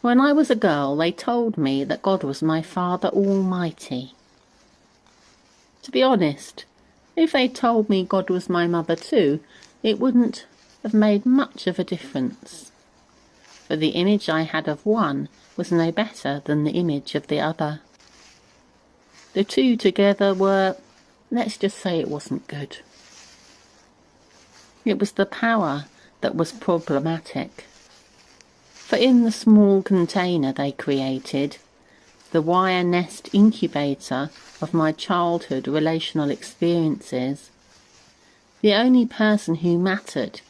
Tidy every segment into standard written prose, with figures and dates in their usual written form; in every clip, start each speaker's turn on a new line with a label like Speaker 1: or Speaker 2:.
Speaker 1: When I was a girl, they told me that God was my Father Almighty. To be honest, if they told me God was my mother too, it wouldn't have made much of a difference. For the image I had of one was no better than the image of the other. The two together were, let's just say it wasn't good. It was the power that was problematic. For in the small container they created, the wire nest incubator of my childhood relational experiences, the only person who mattered,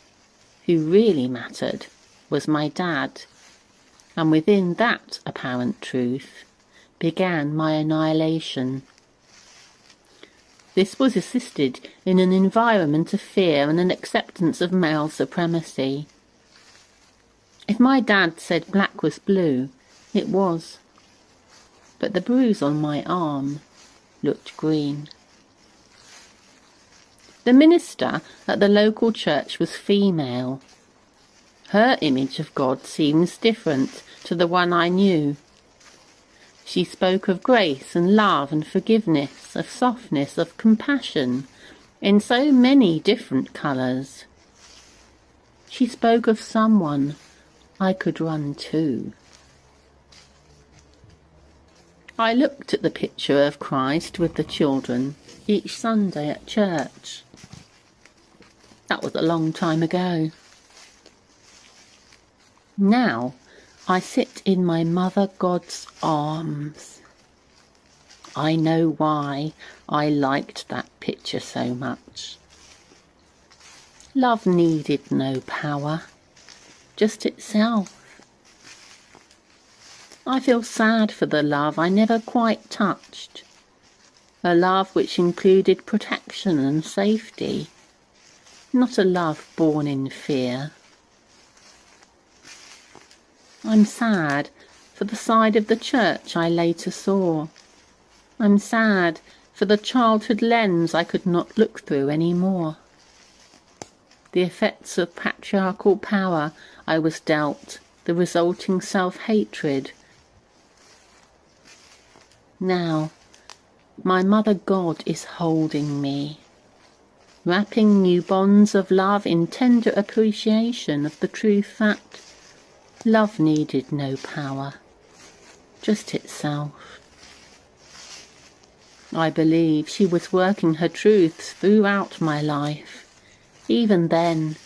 Speaker 1: who really mattered, was my dad, and within that apparent truth began my annihilation. This was assisted in an environment of fear and an acceptance of male supremacy. If my dad said black was blue, it was. But the bruise on my arm looked green. The minister at the local church was female. Her image of God seems different to the one I knew. She spoke of grace and love and forgiveness, of softness, of compassion, in so many different colours. She spoke of someone I could run to. I looked at the picture of Christ with the children each Sunday at church. That was a long time ago. Now I sit in my mother God's arms. I know why I liked that picture so much. Love needed no power, just itself. I feel sad for the love I never quite touched, a love which included protection and safety, not a love born in fear. I'm sad for the side of the church I later saw. I'm sad for the childhood lens I could not look through any more. The effects of patriarchal power I was dealt, the resulting self-hatred. Now, my mother God is holding me, wrapping new bonds of love in tender appreciation of the truth that love needed no power, just itself. I believe she was working her truths throughout my life, even then,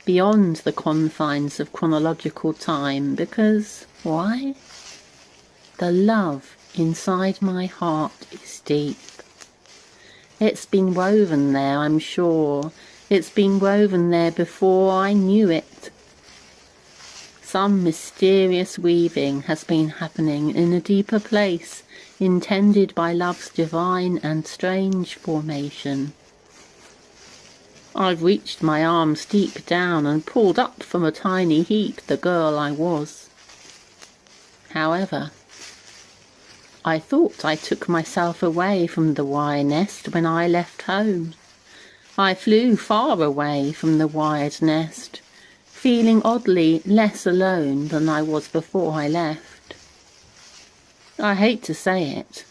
Speaker 1: beyond the confines of chronological time, because, why? The love inside my heart is deep. It's been woven there, I'm sure. It's been woven there before I knew it. Some mysterious weaving has been happening in a deeper place, intended by love's divine and strange formation. I've reached my arms deep down and pulled up from a tiny heap the girl I was. However, I thought I took myself away from the wire nest when I left home. I flew far away from the wired nest, feeling oddly less alone than I was before I left. I hate to say it,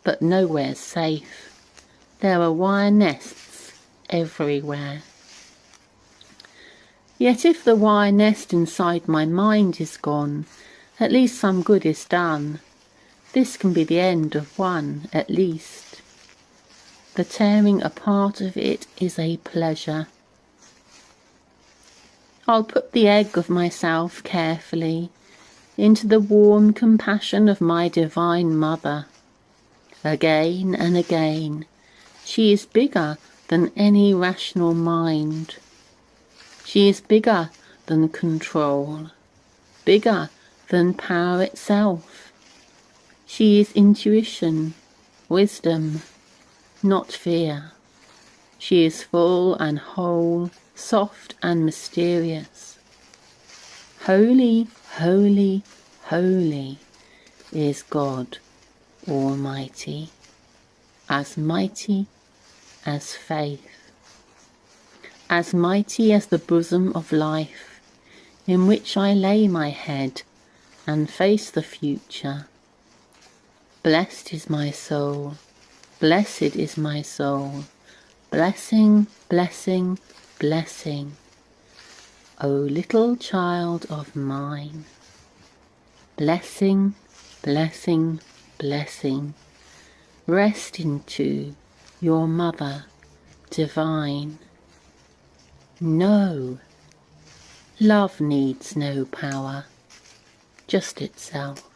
Speaker 1: but nowhere's safe. There are wire nests everywhere. Yet if the wire nest inside my mind is gone, at least some good is done. This can be the end of one, at least. The tearing apart of it is a pleasure. I'll put the egg of myself carefully into the warm compassion of my divine mother. Again and again, she is bigger than any rational mind. She is bigger than control, bigger than power itself. She is intuition, wisdom, not fear. She is full and whole, soft and mysterious. Holy, holy, holy is God Almighty, as mighty as faith, as the bosom of life, in which I lay my head and face the future. Blessed is my soul, blessed is my soul, blessing, blessing, blessing, O little child of mine. Blessing, blessing, blessing, rest into your mother divine. No, love needs no power, just itself.